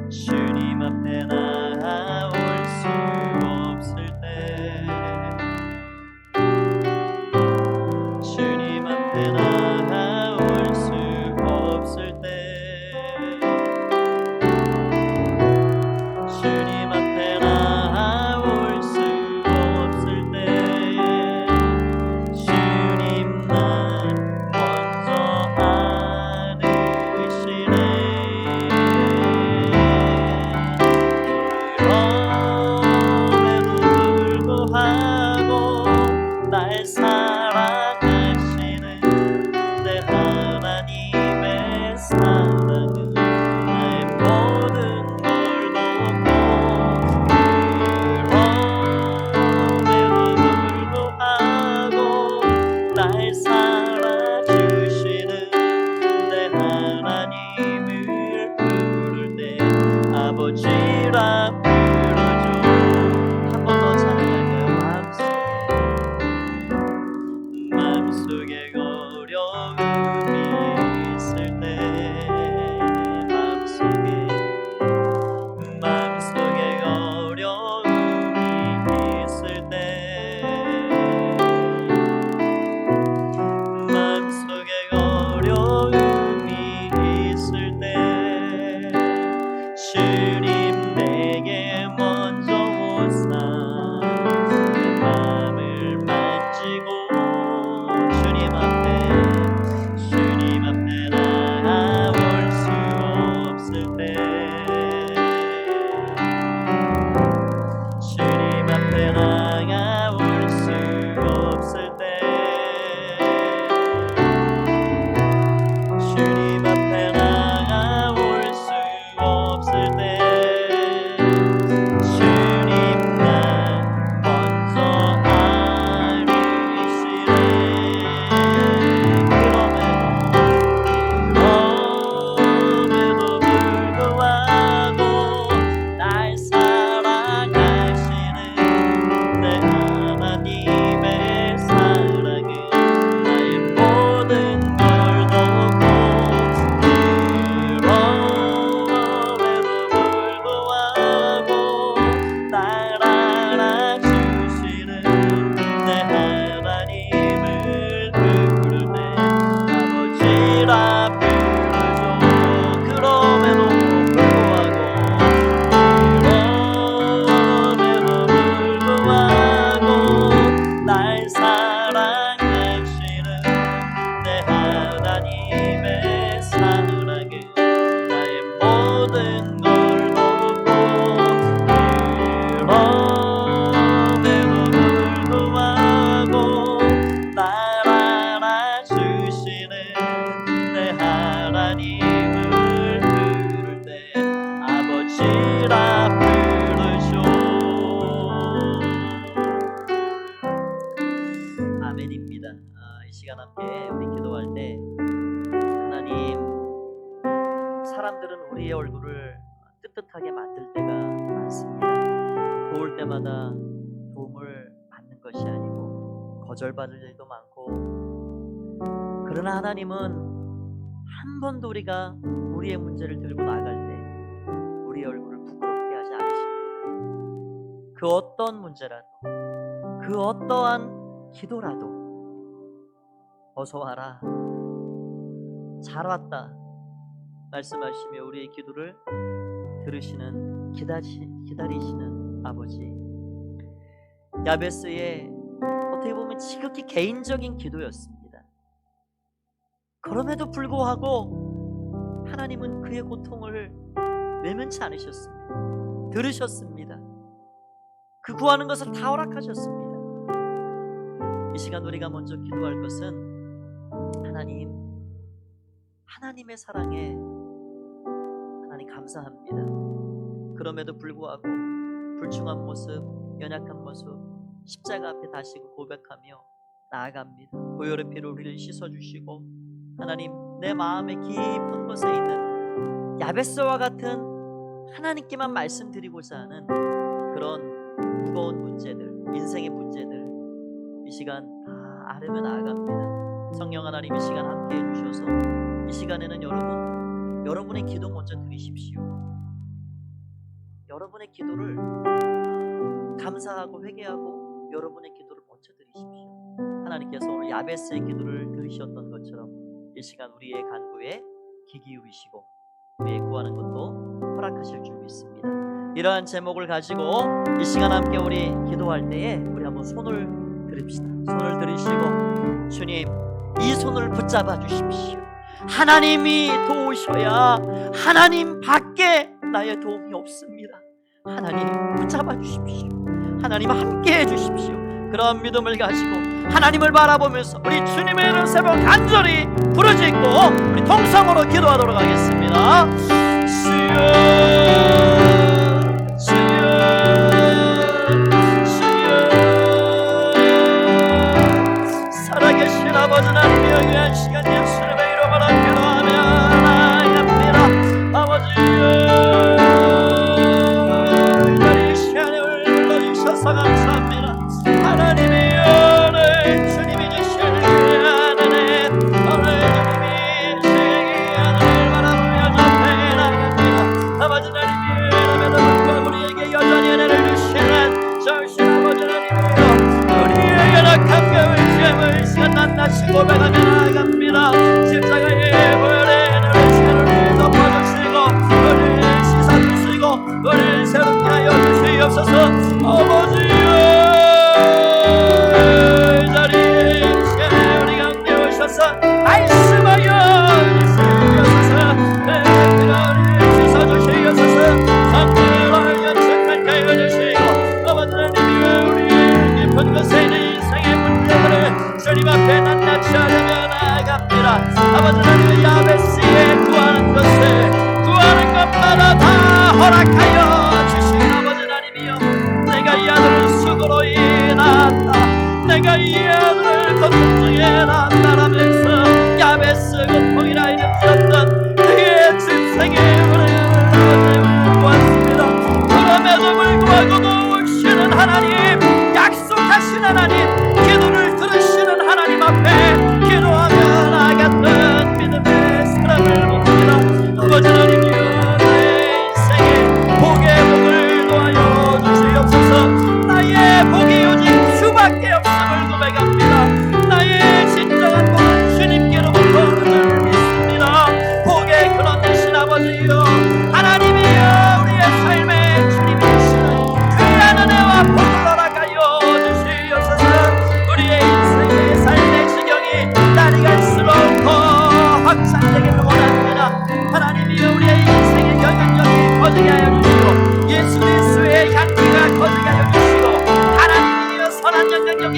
주님 앞에 나아올 수 없을 때, 주님 앞에 나아올 수 없을 때, 주님 앞에 나아올 수 없을 때 주님 나 시간 함께 우리 기도할 때 하나님, 사람들은 우리의 얼굴을 뜨뜻하게 만들 때가 많습니다. 도울 때마다 도움을 받는 것이 아니고 거절받을 일도 많고, 그러나 하나님은 한 번도 우리가 우리의 문제를 들고 나갈 때 우리의 얼굴을 부끄럽게 하지 않으십니다. 그 어떤 문제라도, 그 어떠한 기도라도 어서 와라, 잘 왔다 말씀하시며 우리의 기도를 들으시는, 기다리시는 아버지. 야베스의 어떻게 보면 지극히 개인적인 기도였습니다. 그럼에도 불구하고 하나님은 그의 고통을 외면치 않으셨습니다. 들으셨습니다. 그 구하는 것을 다 허락하셨습니다. 이 시간 우리가 먼저 기도할 것은 하나님의 사랑에 하나님 감사합니다. 그럼에도 불구하고 불충한 모습, 연약한 모습 십자가 앞에 다시금 고백하며 나아갑니다. 보혈의 피로 우리를 씻어주시고 하나님, 내 마음의 깊은 곳에 있는 야베스와 같은 하나님께만 말씀드리고자 하는 그런 무거운 문제들, 인생의 문제들 이 시간 다 아뢰며 나아갑니다. 성령 하나님, 이 시간 함께 해주셔서 이 시간에는 여러분의 기도 먼저 드리십시오. 여러분의 기도를 감사하고 회개하고 여러분의 기도를 먼저 드리십시오. 하나님께서 오늘 야베스의 기도를 들으셨던 것처럼 이 시간 우리의 간구에 귀 기울이시고 우리의 구하는 것도 허락하실 줄 믿습니다. 이러한 제목을 가지고 이 시간 함께 우리 기도할 때에 우리 한번 손을 드립시다. 손을 들이시고, 주님, 이 손을 붙잡아 주십시오. 하나님이 도우셔야 하나님 밖에 나의 도움이 없습니다. 하나님 붙잡아 주십시오. 하나님 함께 해 주십시오. 그런 믿음을 가지고 하나님을 바라보면서 우리 주님의 이름 세 번 간절히 부르짖고 우리 통성으로 기도하도록 하겠습니다. 주여, 주여, 주여. 살아계신 아버지 하나님의 귀한 시간 예수님의 이름으로 기도하며 나아갑니다. 아버지여, 이 시간에 우리를 불러주셔서 감사합니다. 하나님이여, 내 주님이 주시는 하나님, 오늘 주님이 주의 하늘을 바라보며 접해 나갑니다. 아버지 하나님이여, 우리에게 여전히 은혜를 주시는 좋으신 아버지 하나님이여, 우리의 연약함과 의심을 시간 낱낱이 고백하며 나아갑니다. 십자가의 보혈의 은혜를 덮어주시고 우리를 씻어주시고 우리를 새롭게 하여 주시옵소서. 아버지여, 이 자리에 시간에 우리 가운데 오셔서 말씀하여 주시옵소서. 내 우리를 씻어주시옵소서. 성령을 연습하게 하여 주시고 아버지 하나님이여, 우리 깊은 곳에 있는 인생의 문제들을 주님 앞에 낱낱이 하려며 나아갑니다. 아버지 하나님, 야베스의 구하는 것마다 다 허락하여 주신 아버지 하나님이여, 내가 이 아들을 수고로 인한다, 내가 이 아들을 고통 중에 낳았다라면서 야베스 고통이라 이름 지었던 그의 짐승의 은혜를 보았습니다. 그럼에도 불구하고 도우시는 하나님, 약속하신 하나님, 기도를 들으시는 하나님 앞에 기도하며 나아갔던 믿음의 사람을 봅니다. 아버지 하나님이여, 나의 인생에 복의 복을 도하여 주시옵소서. 나의 복이 오직 주밖에 없음을 고백합니다. 나의 진정한 복은 주님께로부터 오는 믿습니다. 복의 근원 되신 아버지여, 하나님이여, 우리의 삶에 주님이 주시는 귀한 은혜와 복을 허락하여 주시옵소서. 우리의 인생의 삶의 지경이 날이 갈수록 더 확장되기를 원합니다. 하나님이여, 우리의 인생의 영향력이 커지게 하여 주시고 예수 그리스도의 향기가 커지게 하여 주시고 하나님이여, 선한 영향력이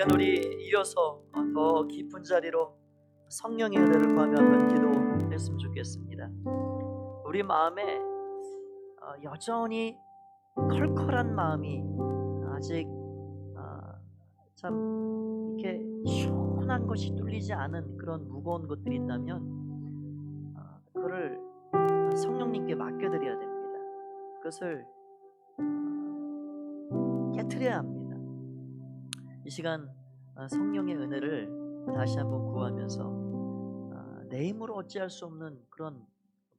시간 우리 이어서 더 깊은 자리로 성령의 은혜를 구하며 한번 기도했으면 좋겠습니다. 우리 마음에 여전히 컬컬한 마음이 아직 참 이렇게 시원한 것이 뚫리지 않은 그런 무거운 것들이 있다면 그거를 성령님께 맡겨드려야 됩니다. 그것을 깨트려야 합니다. 이 시간 성령의 은혜를 다시 한번 구하면서 내 힘으로 어찌할 수 없는 그런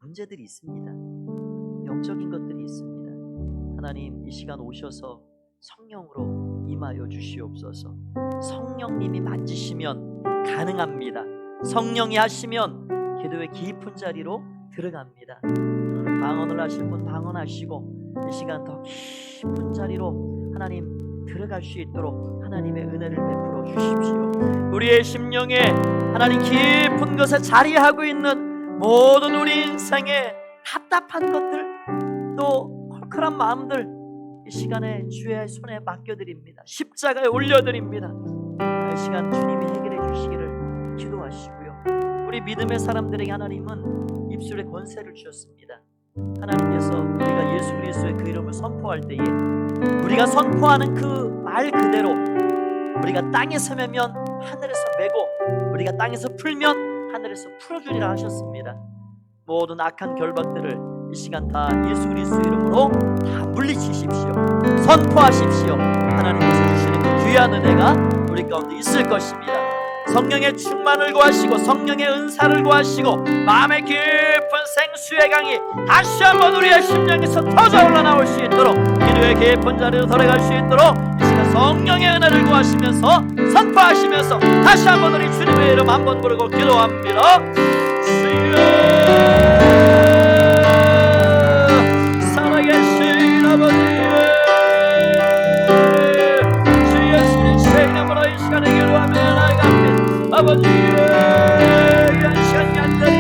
문제들이 있습니다. 영적인 것들이 있습니다. 하나님, 이 시간 오셔서 성령으로 임하여 주시옵소서. 성령님이 만지시면 가능합니다. 성령이 하시면 기도의 깊은 자리로 들어갑니다. 방언을 하실 분 방언하시고 이 시간 더 깊은 자리로 하나님 들어갈 수 있도록 하나님의 은혜를 베풀어 주십시오. 우리의 심령에 하나님 깊은 것에 자리하고 있는 모든 우리 인생의 답답한 것들, 또 컬컬한 마음들, 이 시간에 주의 손에 맡겨드립니다. 십자가에 올려드립니다. 이 시간 주님이 해결해 주시기를 기도하시고요. 우리 믿음의 사람들에게 하나님은 입술에 권세를 주셨습니다. 하나님께서 우리가 예수 그리스도의 그 이름을 선포할 때에 우리가 선포하는 그 말 그대로 우리가 땅에서 매면 하늘에서 매고 우리가 땅에서 풀면 하늘에서 풀어주리라 하셨습니다. 모든 악한 결박들을 이 시간 다 예수 그리스도 이름으로 다 물리치십시오. 선포하십시오. 하나님께서 주시는 그 귀한 은혜가 우리 가운데 있을 것입니다. 성령의 충만을 구하시고 성령의 은사를 구하시고 마음의 깊은 생수의 강이 다시 한번 우리의 심령에서 터져 올라나올 수 있도록 기도의 깊은 자리로 들어갈 수 있도록 이 시간 성령의 은혜를 구하시면서 선포하시면서 다시 한번 우리 주님의 이름 한번 부르고 기도합니다. 주여, 살아계신 아버지, 주 예수님의 이름으로 이 시간에 기도하며 나아갑니다. 아버지의 이런 시간 간절히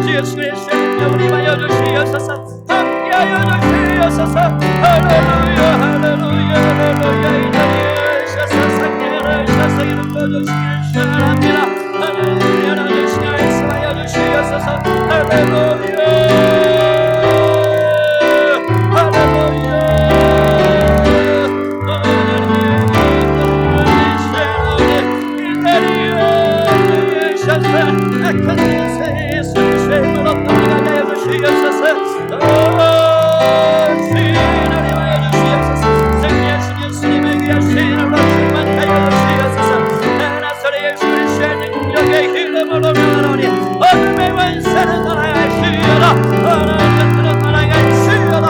주 예수 그리스도의 이름으로 우리 하여 주시옵소서. 함께하여 주시옵소서. 할렐루야 할렐루야 할렐루야. 이 자리에 셔서 상계를 셔서 이름 부어주시길 원합니다. 할렐루야 하나님 시간에 말씀하여 주시옵소서. 할렐루야 어둠의 원수는 떠나가시어라. 어둠은 떠나가시어라.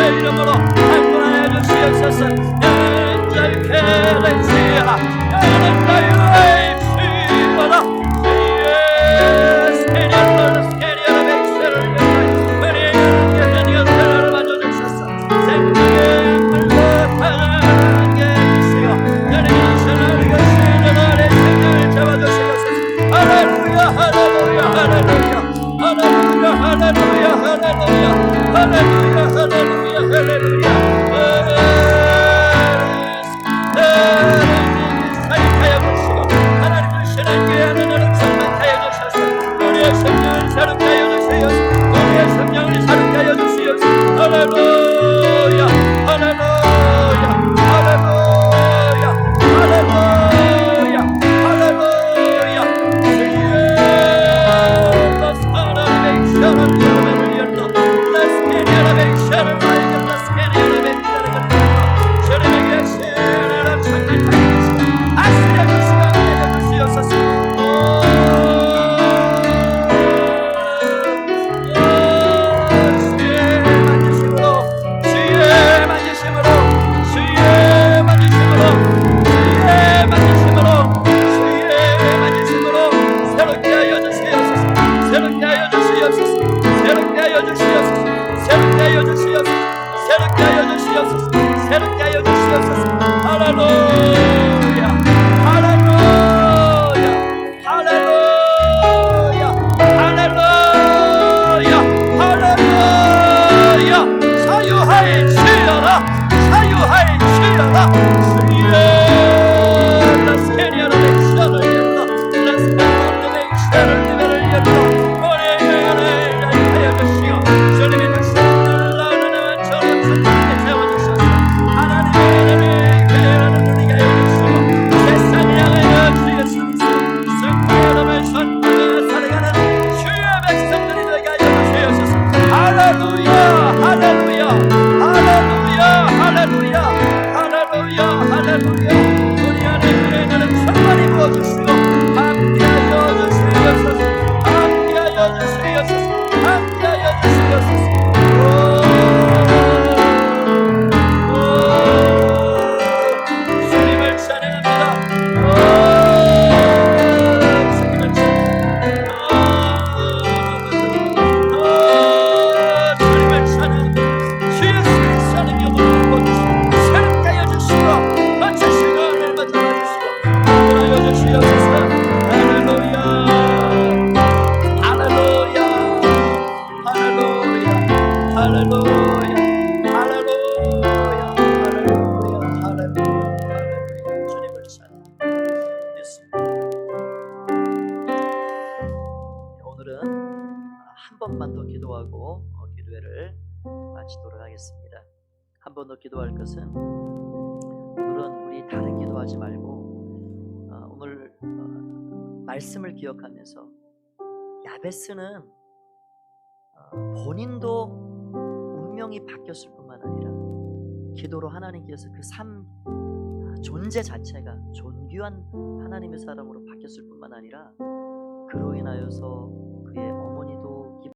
이름으로 한분하여 주시옵소서. 연절케 되시옵소서. 한 번만 더 기도하고 기도회를 마치도록 하겠습니다. 한 번 더 기도할 것은, 오늘은 우리 다른 기도하지 말고 오늘 말씀을 기억하면서, 야베스는 본인도 운명이 바뀌었을 뿐만 아니라 기도로 하나님께서 그 삶 존재 자체가 존귀한 하나님의 사람으로 바뀌었을 뿐만 아니라, 그로 인하여서 그의